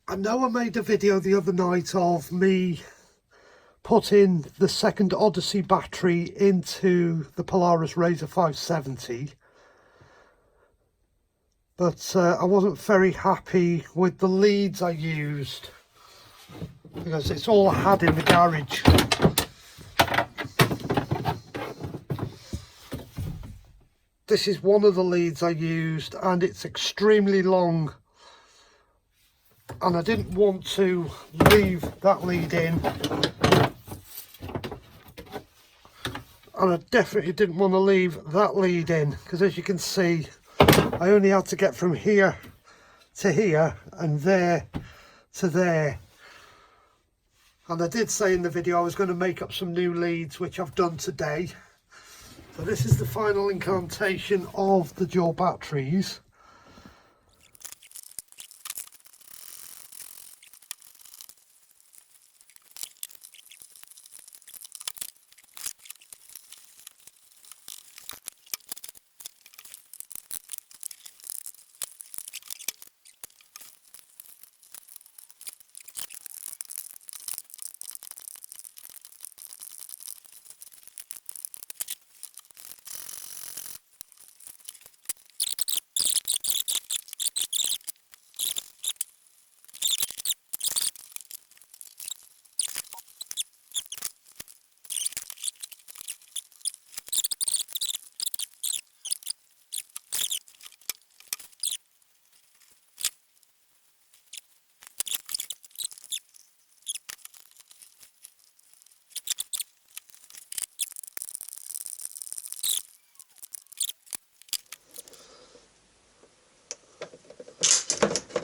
I know I made a video the other night of me putting the second Odyssey battery into the Polaris RZR 570, but I wasn't very happy with the leads I used because it's all I had in the garage. This is one of the leads I used and it's extremely long, and I didn't want to leave that lead in, and I definitely didn't want to leave that lead in, because as you can see I only had to get from here to here and there to there. And I did say in the video I was going to make up some new leads, which I've done today. So this is the final incantation of the dual batteries.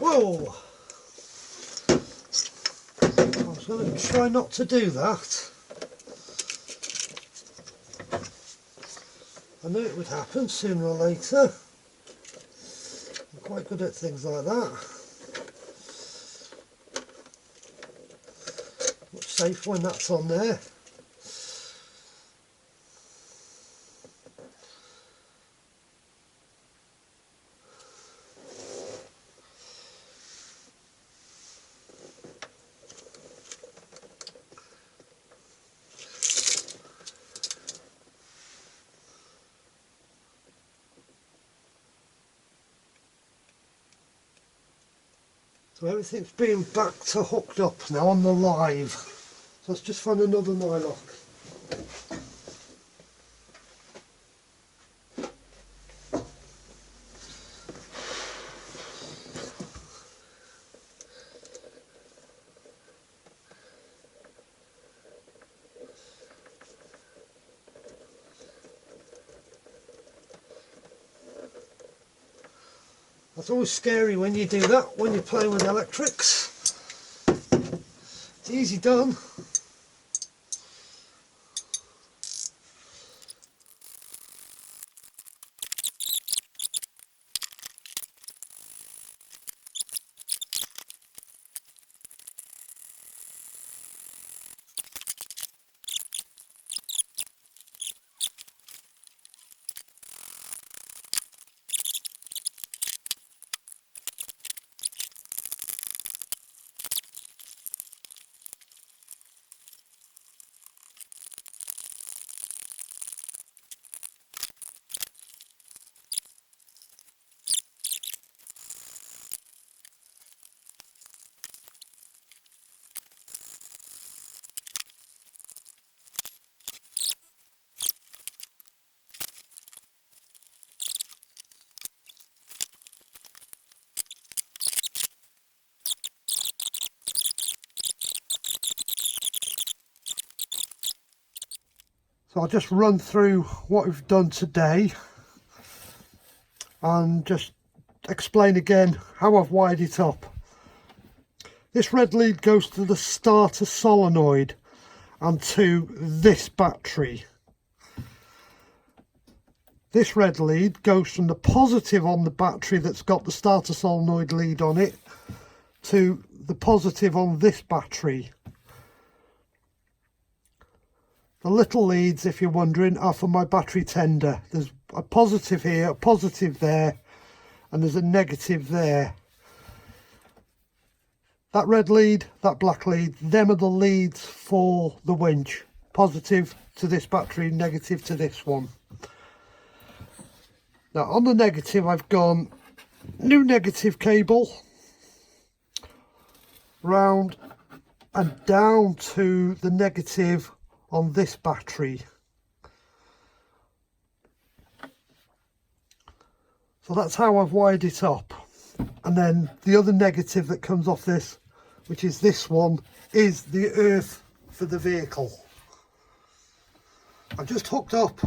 Whoa! I was going to try not to do that. I knew it would happen sooner or later. I'm quite good at things like that. Much safer when that's on there. So everything's being back to hooked up now on the live. So let's just find another nylock. That's always scary when you do that, when you play with electrics. It's easy done. So I'll just run through what we've done today and just explain again how I've wired it up. This red lead goes to the starter solenoid and to this battery. This red lead goes from the positive on the battery that's got the starter solenoid lead on it to the positive on this battery. The little leads, if you're wondering, are for my battery tender. There's a positive here, a positive there, and there's a negative there. That red lead, that black lead, them are the leads for the winch. Positive to this battery, negative to this one. Now on the negative I've gone new negative cable round and down to the negative on this battery. So that's how I've wired it up. And then the other negative that comes off this, which is this one, is the earth for the vehicle. I've just hooked up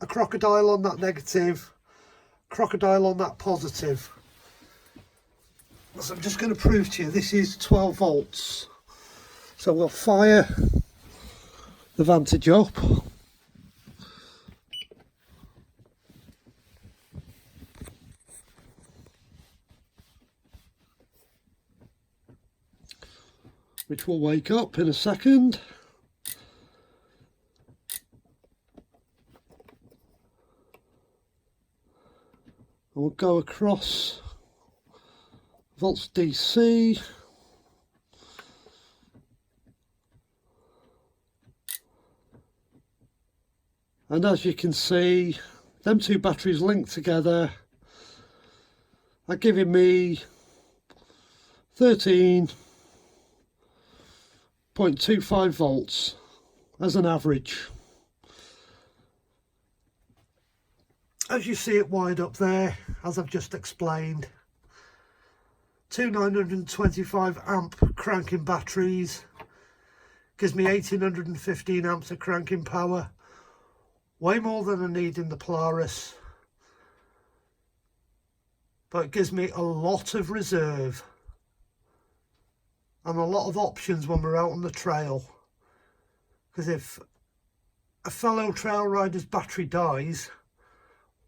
a crocodile on that negative, crocodile on that positive. So I'm just going to prove to you this is 12 volts. So we'll fire the Vantage up. Which will wake up in a second. And we'll go across volts DC. And as you can see, them two batteries linked together are giving me 13.25 volts as an average. As you see it wired up there, as I've just explained, two 925 amp cranking batteries, gives me 1815 amps of cranking power, way more than I need in the Polaris, but it gives me a lot of reserve and a lot of options when we're out on the trail. Because if a fellow trail rider's battery dies,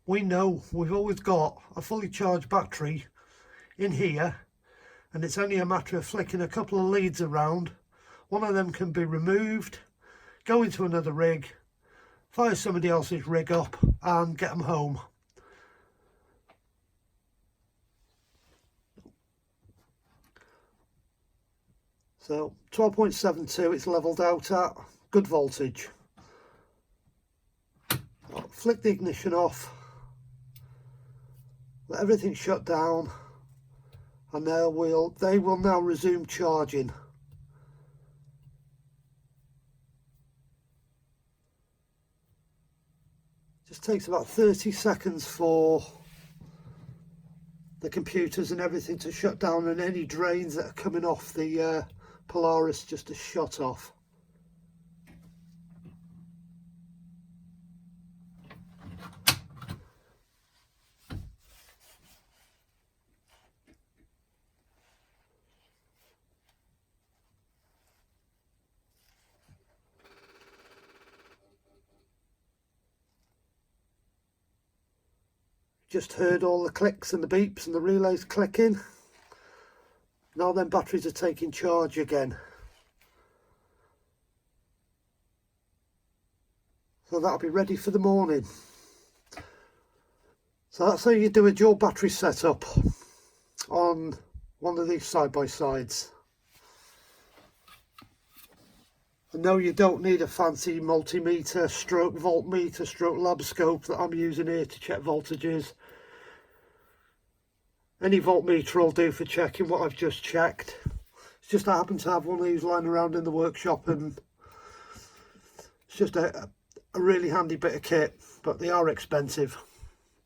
we know we've always got a fully charged battery in here, and it's only a matter of flicking a couple of leads around. One of them can be removed, go into another rig, fire somebody else's rig up and get them home. So 12.72 it's levelled out at, good voltage. I'll flick the ignition off, let everything shut down, and they will now resume charging. Just takes about 30 seconds for the computers and everything to shut down, and any drains that are coming off the Polaris just to shut off. Just heard all the clicks and the beeps and the relays clicking. Now then batteries are taking charge again. So that'll be ready for the morning. So that's how you do a dual battery setup on one of these side-by-sides. And no, you don't need a fancy multimeter stroke voltmeter stroke lab scope that I'm using here to check voltages. Any voltmeter will do for checking what I've just checked. It's just I happen to have one of these lying around in the workshop, and it's just a really handy bit of kit, but they are expensive,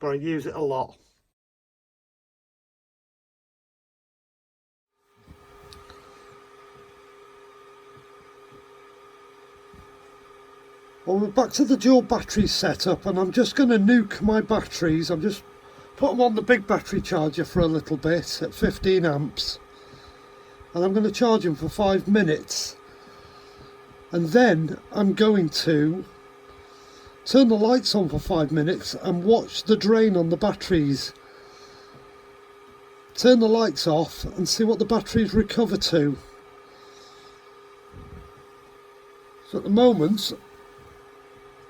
but I use it a lot. Well, we're back to the dual battery setup, and I'm just going to nuke my batteries. I'm just put them on the big battery charger for a little bit at 15 amps, and I'm going to charge them for 5 minutes, and then I'm going to turn the lights on for 5 minutes and watch the drain on the batteries. Turn the lights off and see what the batteries recover to. So at the moment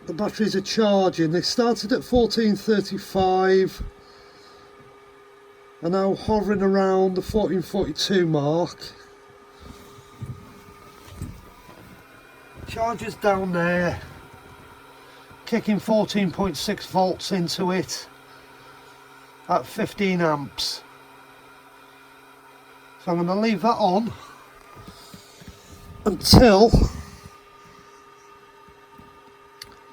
the batteries are charging. They started at 1435, are now hovering around the 1442 mark. Charger's down there, kicking 14.6 volts into it at 15 amps. So I'm going to leave that on until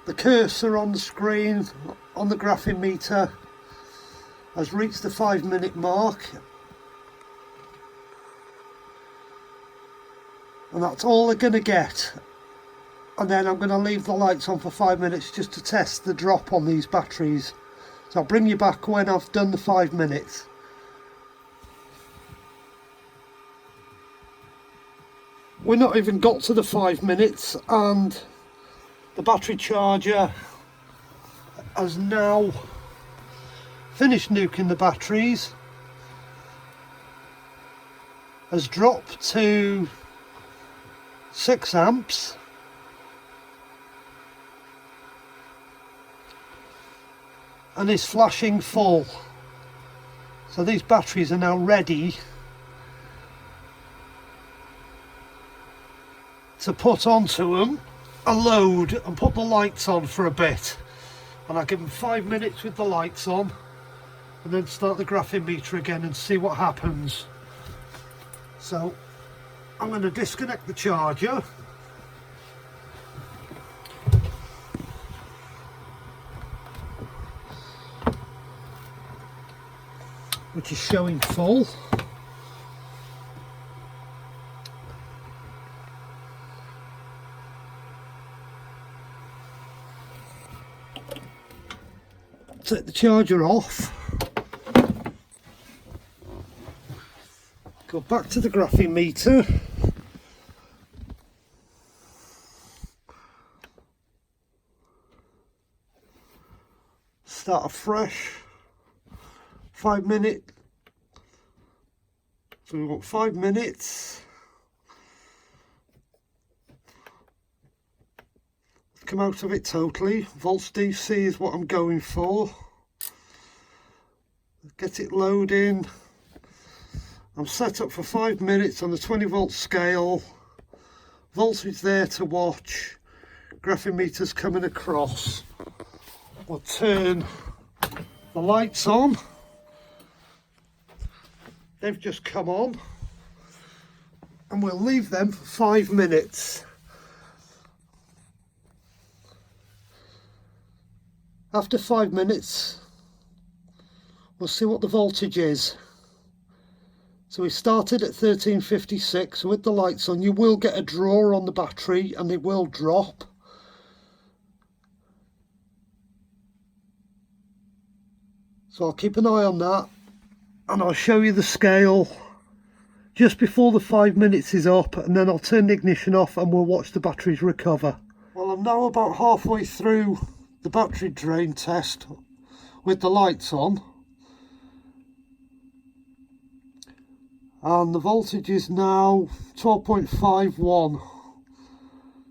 the cursor on the screen on the graphing meter has reached the 5-minute mark, and that's all they're going to get. And then I'm going to leave the lights on for 5 minutes just to test the drop on these batteries. So I'll bring you back when I've done the 5 minutes. We're not even got to the 5 minutes and the battery charger has now finished nuking the batteries, has dropped to 6 amps, and is flashing full. So these batteries are now ready to put onto them a load and put the lights on for a bit. And I'll give them 5 minutes with the lights on and then start the graphing meter again and see what happens. So I'm going to disconnect the charger, which is showing full. Take the charger off, go back to the graphing meter, start afresh, 5 minutes, so we've got 5 minutes, come out of it totally. Volts DC is what I'm going for. Get it loading. I'm set up for 5 minutes on the 20 volt scale. Voltage there to watch. Graphing meters coming across. We'll turn the lights on. They've just come on. And we'll leave them for 5 minutes. After 5 minutes, we'll see what the voltage is. So we started at 1356 with the lights on. You will get a draw on the battery and it will drop. So I'll keep an eye on that and I'll show you the scale just before the 5 minutes is up, and then I'll turn the ignition off and we'll watch the batteries recover. Well, I'm now about halfway through the battery drain test with the lights on, and the voltage is now 12.51,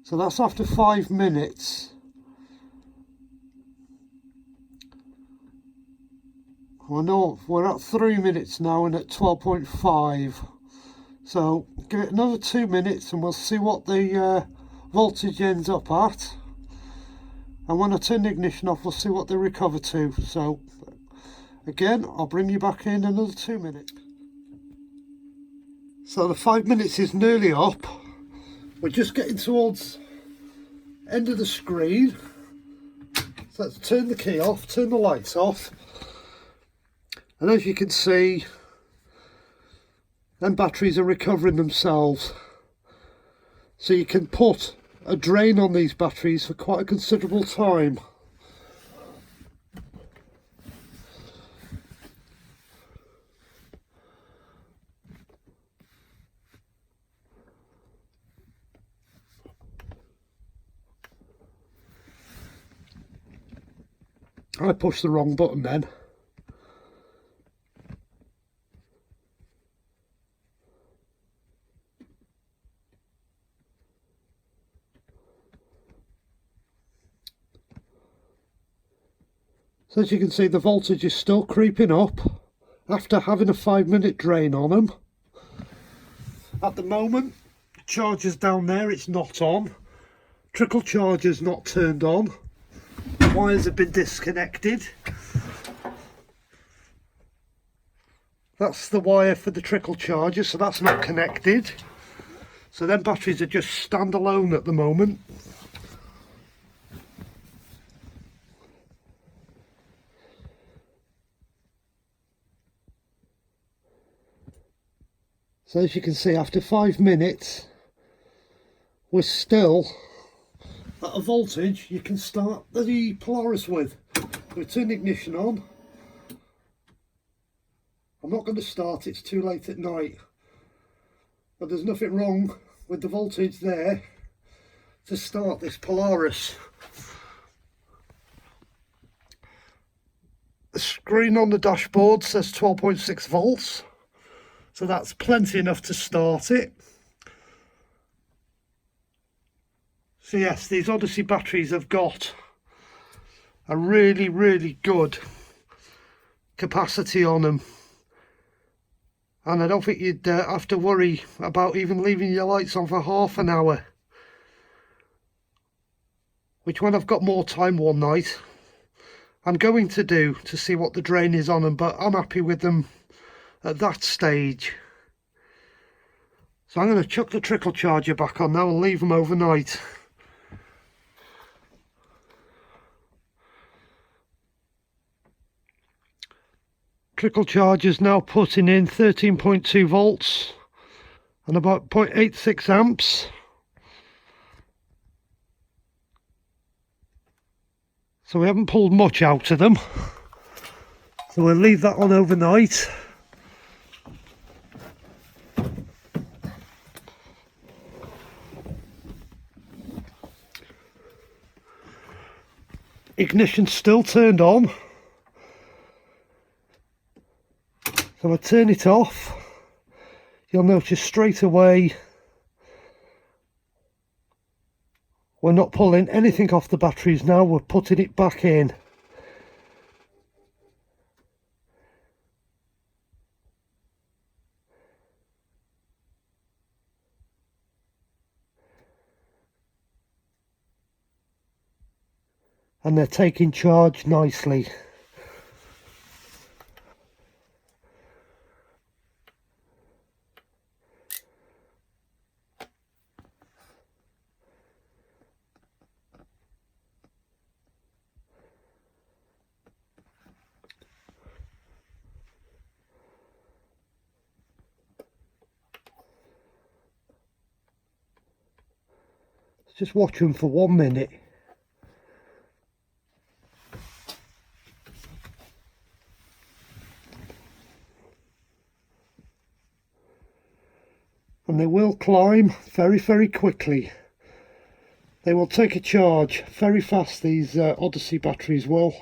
so that's after 5 minutes. I know we're at 3 minutes now and at 12.5, so give it another 2 minutes and we'll see what the voltage ends up at. And when I turn the ignition off, we'll see what they recover to. So again, I'll bring you back in another 2 minutes. So the 5 minutes is nearly up. We're just getting towards end of the screen. So let's turn the key off, turn the lights off. And as you can see, them batteries are recovering themselves. So you can put a drain on these batteries for quite a considerable time. I pushed the wrong button then. So as you can see, the voltage is still creeping up after having a 5 minute drain on them. At the moment, the charger's down there, it's not on. Trickle charger's not turned on. The wires have been disconnected. That's the wire for the trickle charger, so that's not connected. So them batteries are just standalone at the moment. So as you can see, after 5 minutes, we're still at a voltage you can start the Polaris with. We turn the ignition on. I'm not going to start, it's too late at night. But there's nothing wrong with the voltage there to start this Polaris. The screen on the dashboard says 12.6 volts. So that's plenty enough to start it. So yes, these Odyssey batteries have got a really, really good capacity on them. And I don't think you'd have to worry about even leaving your lights on for half an hour. Which, when I've got more time one night, I'm going to do to see what the drain is on them, but I'm happy with them at that stage. So I'm going to chuck the trickle charger back on now and leave them overnight. Trickle charger's now putting in 13.2 volts and about 0.86 amps. So we haven't pulled much out of them. So we'll leave that on overnight. Ignition's still turned on. So I turn it off. You'll notice straight away we're not pulling anything off the batteries now, we're putting it back in. And they're taking charge nicely. Just watch them for 1 minute. And they will climb very, very quickly. They will take a charge very fast, these Odyssey batteries will.